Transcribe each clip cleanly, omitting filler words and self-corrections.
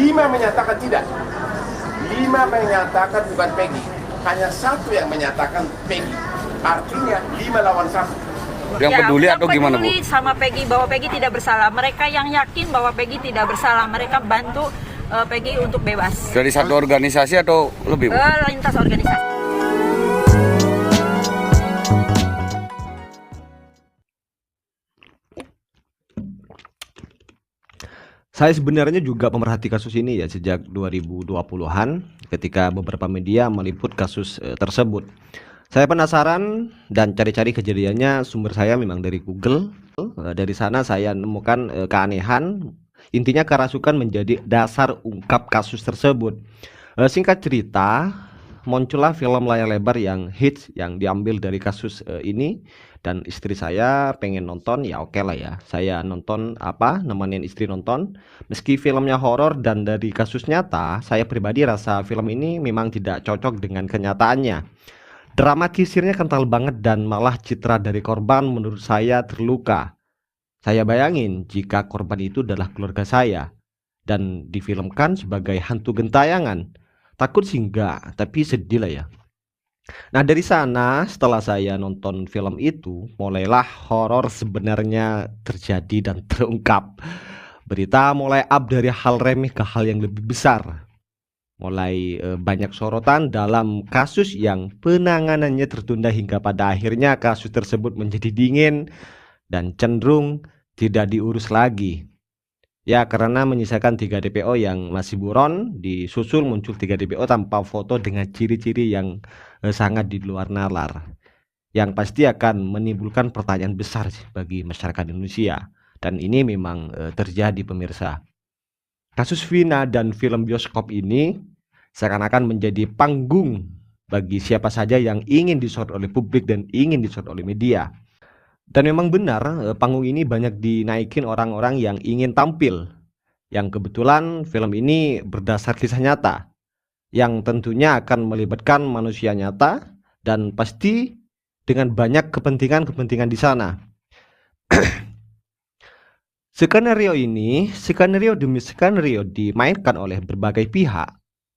5 menyatakan tidak. 5 menyatakan bukan Peggy. Hanya 1 yang menyatakan Peggy. Artinya 5 lawan 1. Yang peduli atau gimana, Bu? Peduli sama Peggy, bahwa Peggy tidak bersalah. Mereka yang yakin bahwa Peggy tidak bersalah. Mereka bantu Peggy untuk bebas. Dari satu organisasi atau lebih, Bu? Lintas organisasi. Saya sebenarnya juga pemerhati kasus ini ya sejak 2020-an ketika beberapa media meliput kasus tersebut. Saya penasaran dan cari-cari kejadiannya, sumber saya memang dari Google. Dari sana saya menemukan keanehan. Intinya kerasukan menjadi dasar ungkap kasus tersebut. Singkat cerita, muncullah film layar lebar yang hits yang diambil dari kasus ini. Dan istri saya pengen nonton, ya oke lah ya. Saya nonton nemenin istri nonton. Meski filmnya horor dan dari kasus nyata, saya pribadi rasa film ini memang tidak cocok dengan kenyataannya. Dramatisirnya kental banget dan malah citra dari korban menurut saya terluka. Saya bayangin jika korban itu adalah keluarga saya dan difilmkan sebagai hantu gentayangan. Takut sih enggak, tapi sedih lah ya. Nah dari sana setelah saya nonton film itu, mulailah horor sebenarnya terjadi dan terungkap. Berita mulai up dari hal remeh ke hal yang lebih besar. Mulai banyak sorotan dalam kasus yang penanganannya tertunda hingga pada akhirnya kasus tersebut menjadi dingin dan cenderung tidak diurus lagi. Ya karena menyisakan 3 DPO yang masih buron, disusul muncul 3 DPO tanpa foto dengan ciri-ciri yang sangat di luar nalar. Yang pasti akan menimbulkan pertanyaan besar sih bagi masyarakat Indonesia. Dan ini memang terjadi pemirsa. Kasus Vina dan film bioskop ini seakan-akan menjadi panggung bagi siapa saja yang ingin disorot oleh publik dan ingin disorot oleh media. Dan memang benar panggung ini banyak dinaikin orang-orang yang ingin tampil. Yang kebetulan film ini berdasar kisah nyata yang tentunya akan melibatkan manusia nyata dan pasti dengan banyak kepentingan-kepentingan di sana. Skenario demi skenario dimainkan oleh berbagai pihak.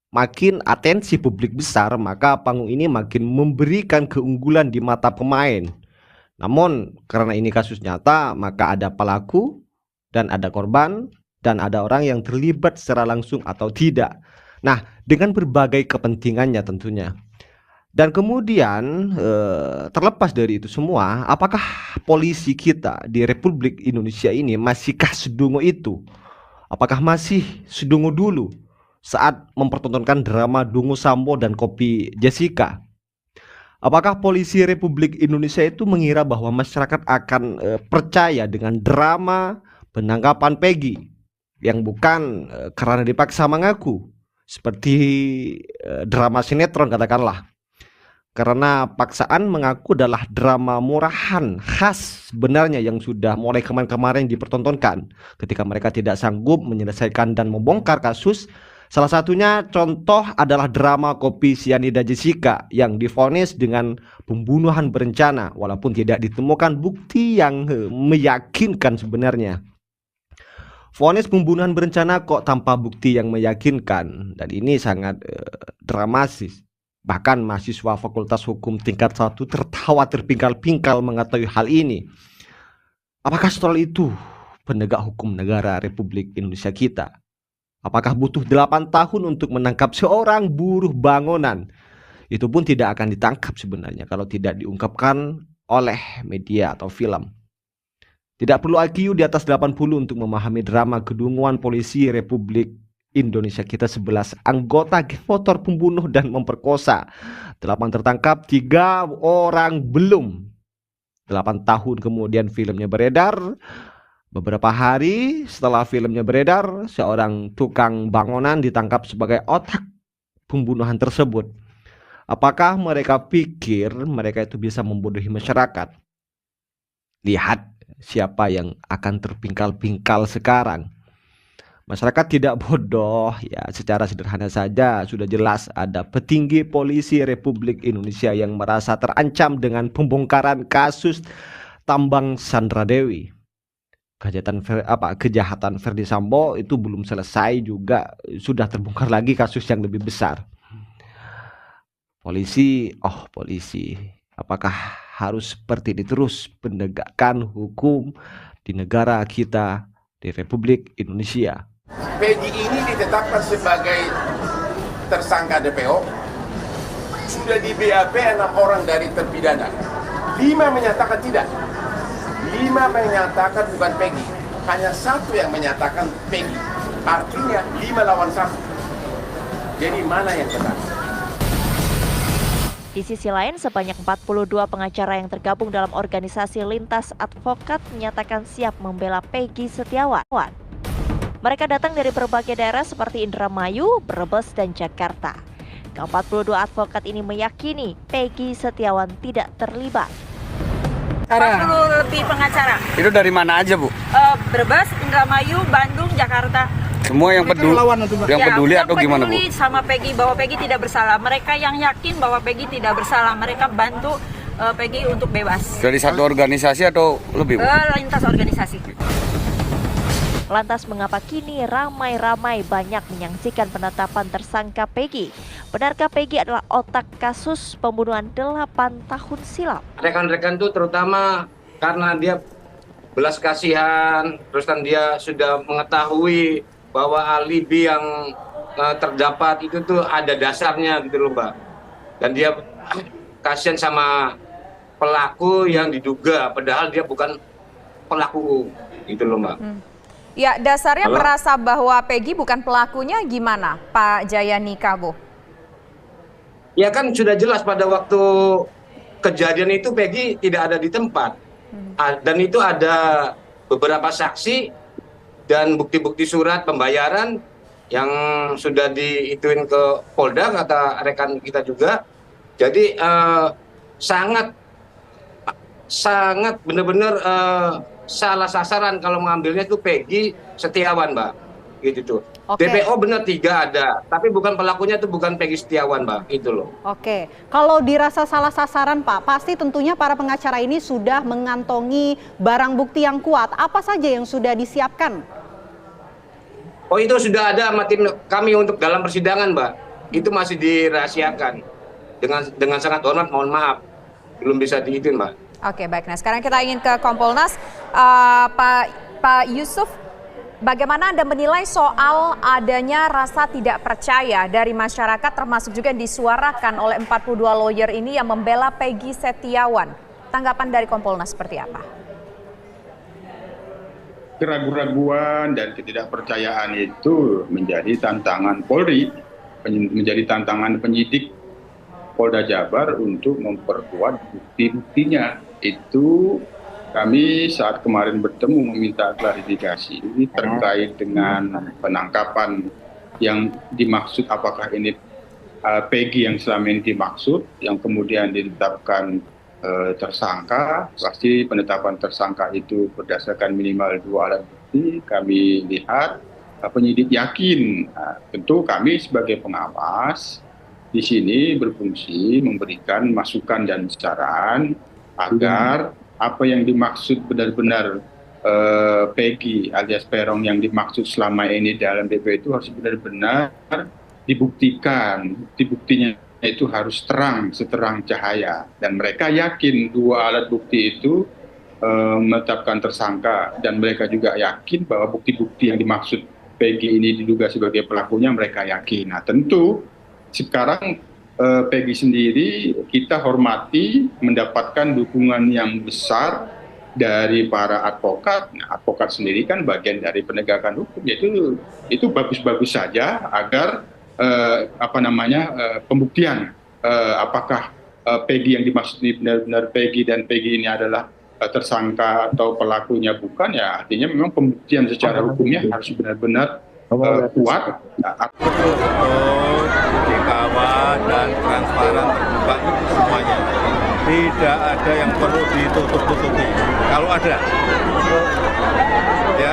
Makin atensi publik besar, maka panggung ini makin memberikan keunggulan di mata pemain. Namun karena ini kasus nyata, maka ada pelaku dan ada korban dan ada orang yang terlibat secara langsung atau tidak. Nah, dengan berbagai kepentingannya tentunya. Dan kemudian terlepas dari itu semua, apakah polisi kita di Republik Indonesia ini masihkah sedungu itu? Apakah masih sedungu dulu saat mempertontonkan drama Dungu Sambo dan Kopi Jessica? Apakah polisi Republik Indonesia itu mengira bahwa masyarakat akan percaya dengan drama penangkapan Peggy yang bukan karena dipaksa mengaku seperti drama sinetron katakanlah? Karena paksaan mengaku adalah drama murahan khas sebenarnya yang sudah mulai kemarin-kemarin dipertontonkan ketika mereka tidak sanggup menyelesaikan dan membongkar kasus. Salah satunya contoh adalah drama Kopi Sianida Jessica yang divonis dengan pembunuhan berencana walaupun tidak ditemukan bukti yang meyakinkan sebenarnya. Vonis pembunuhan berencana kok tanpa bukti yang meyakinkan, dan ini sangat dramatis. Bahkan mahasiswa Fakultas Hukum tingkat 1 tertawa terpingkal-pingkal mengetahui hal ini. Apakah setelah itu penegak hukum negara Republik Indonesia kita? Apakah butuh 8 tahun untuk menangkap seorang buruh bangunan? Itu pun tidak akan ditangkap sebenarnya kalau tidak diungkapkan oleh media atau film. Tidak perlu IQ di atas 80 untuk memahami drama kedunguan polisi Republik Indonesia kita. 11 anggota geng motor pembunuh dan memperkosa, 8 tertangkap, 3 orang belum. 8 tahun kemudian filmnya beredar. Beberapa hari setelah filmnya beredar, seorang tukang bangunan ditangkap sebagai otak pembunuhan tersebut. Apakah mereka pikir mereka itu bisa membodohi masyarakat? Lihat siapa yang akan terpingkal-pingkal sekarang. Masyarakat tidak bodoh ya, secara sederhana saja sudah jelas ada petinggi polisi Republik Indonesia yang merasa terancam dengan pembongkaran kasus tambang Sandra Dewi. kejahatan Verdi Sambo itu belum selesai juga sudah terbongkar lagi kasus yang lebih besar. Polisi, apakah harus seperti ini terus penegakkan hukum di negara kita, di Republik Indonesia? Peggy ini ditetapkan sebagai tersangka DPO, sudah di BAP 6 orang dari terpidana, 5 menyatakan tidak, 5 menyatakan bukan Peggy, hanya 1 yang menyatakan Peggy, artinya 5 lawan 1. Jadi mana yang benar? Di sisi lain, sebanyak 42 pengacara yang tergabung dalam organisasi Lintas Advokat menyatakan siap membela Peggy Setiawan. Mereka datang dari berbagai daerah seperti Indramayu, Brebes, dan Jakarta. Ke-42 advokat ini meyakini Peggy Setiawan tidak terlibat. 40 lebih pengacara. Itu dari mana aja, Bu? Brebes, Indramayu, Bandung, Jakarta. Semua yang peduli, atau gimana, Bu? Peduli sama Peggy, bahwa Peggy tidak bersalah. Mereka yang yakin bahwa Peggy tidak bersalah. Mereka bantu Peggy untuk bebas. Dari satu organisasi atau lebih, Bu? Lintas organisasi. Lantas mengapa kini ramai-ramai banyak menyaksikan penetapan tersangka Peggy? Benarkah Peggy adalah otak kasus pembunuhan 8 tahun silam? Rekan-rekan itu terutama karena dia belas kasihan, terus kan dia sudah mengetahui bahwa alibi yang terdapat itu tuh ada dasarnya gitu loh, Mbak. Dan dia kasihan sama pelaku yang diduga, padahal dia bukan pelaku gitu loh, Mbak. Ya, dasarnya merasa bahwa Peggy bukan pelakunya gimana, Pak Jayani Kabo? Ya kan sudah jelas pada waktu kejadian itu Peggy tidak ada di tempat. Dan itu ada beberapa saksi dan bukti-bukti surat pembayaran yang sudah diituin ke Polda, kata rekan kita juga. Jadi sangat benar-benar salah sasaran kalau mengambilnya itu Peggy Setiawan, Mbak. Gitu tuh. Oke. DPO benar 3 ada, tapi bukan pelakunya itu bukan Peggy Setiawan, Mbak. Itu loh. Oke, kalau dirasa salah sasaran, Pak, pasti tentunya para pengacara ini sudah mengantongi barang bukti yang kuat. Apa saja yang sudah disiapkan? Oh, itu sudah ada sama tim kami untuk dalam persidangan, Mbak. Itu masih dirahasiakan. Dengan sangat hormat, mohon maaf. Belum bisa diizin, Mbak. Oke, baik. Nah, sekarang kita ingin ke Kompolnas. Pak Yusuf, bagaimana Anda menilai soal adanya rasa tidak percaya dari masyarakat, termasuk juga yang disuarakan oleh 42 lawyer ini yang membela Peggy Setiawan? Tanggapan dari Kompolnas seperti apa? Keraguan-raguan dan ketidakpercayaan itu menjadi tantangan Polri, menjadi tantangan penyidik Polda Jabar untuk memperkuat bukti-buktinya. Itu kami saat kemarin bertemu meminta klarifikasi terkait dengan penangkapan yang dimaksud, apakah ini Peggy yang selama ini dimaksud, yang kemudian ditetapkan tersangka. Pasti penetapan tersangka itu berdasarkan minimal 2 alat bukti. Kami lihat penyidik yakin, tentu kami sebagai pengawas di sini berfungsi memberikan masukan dan saran agar apa yang dimaksud benar-benar Peggy alias Peron yang dimaksud selama ini dalam DPO itu harus benar-benar dibuktikan. Bukti-buktinya itu harus terang, seterang cahaya. Dan mereka yakin 2 alat bukti itu menetapkan tersangka. Dan mereka juga yakin bahwa bukti-bukti yang dimaksud Peggy ini diduga sebagai pelakunya, mereka yakin. Nah, tentu sekarang Peggy sendiri kita hormati mendapatkan dukungan yang besar dari para advokat. Nah, advokat sendiri kan bagian dari penegakan hukum, yaitu itu bagus-bagus saja agar pembuktian apakah Peggy yang dimaksud ini benar-benar Peggy dan Peggy ini adalah tersangka atau pelakunya bukan, ya artinya memang pembuktian secara hukumnya harus benar-benar kuat. Dikawal dan transparan, terbuka semuanya. Tidak ada yang perlu ditutup-tutupi. Kalau ada, ya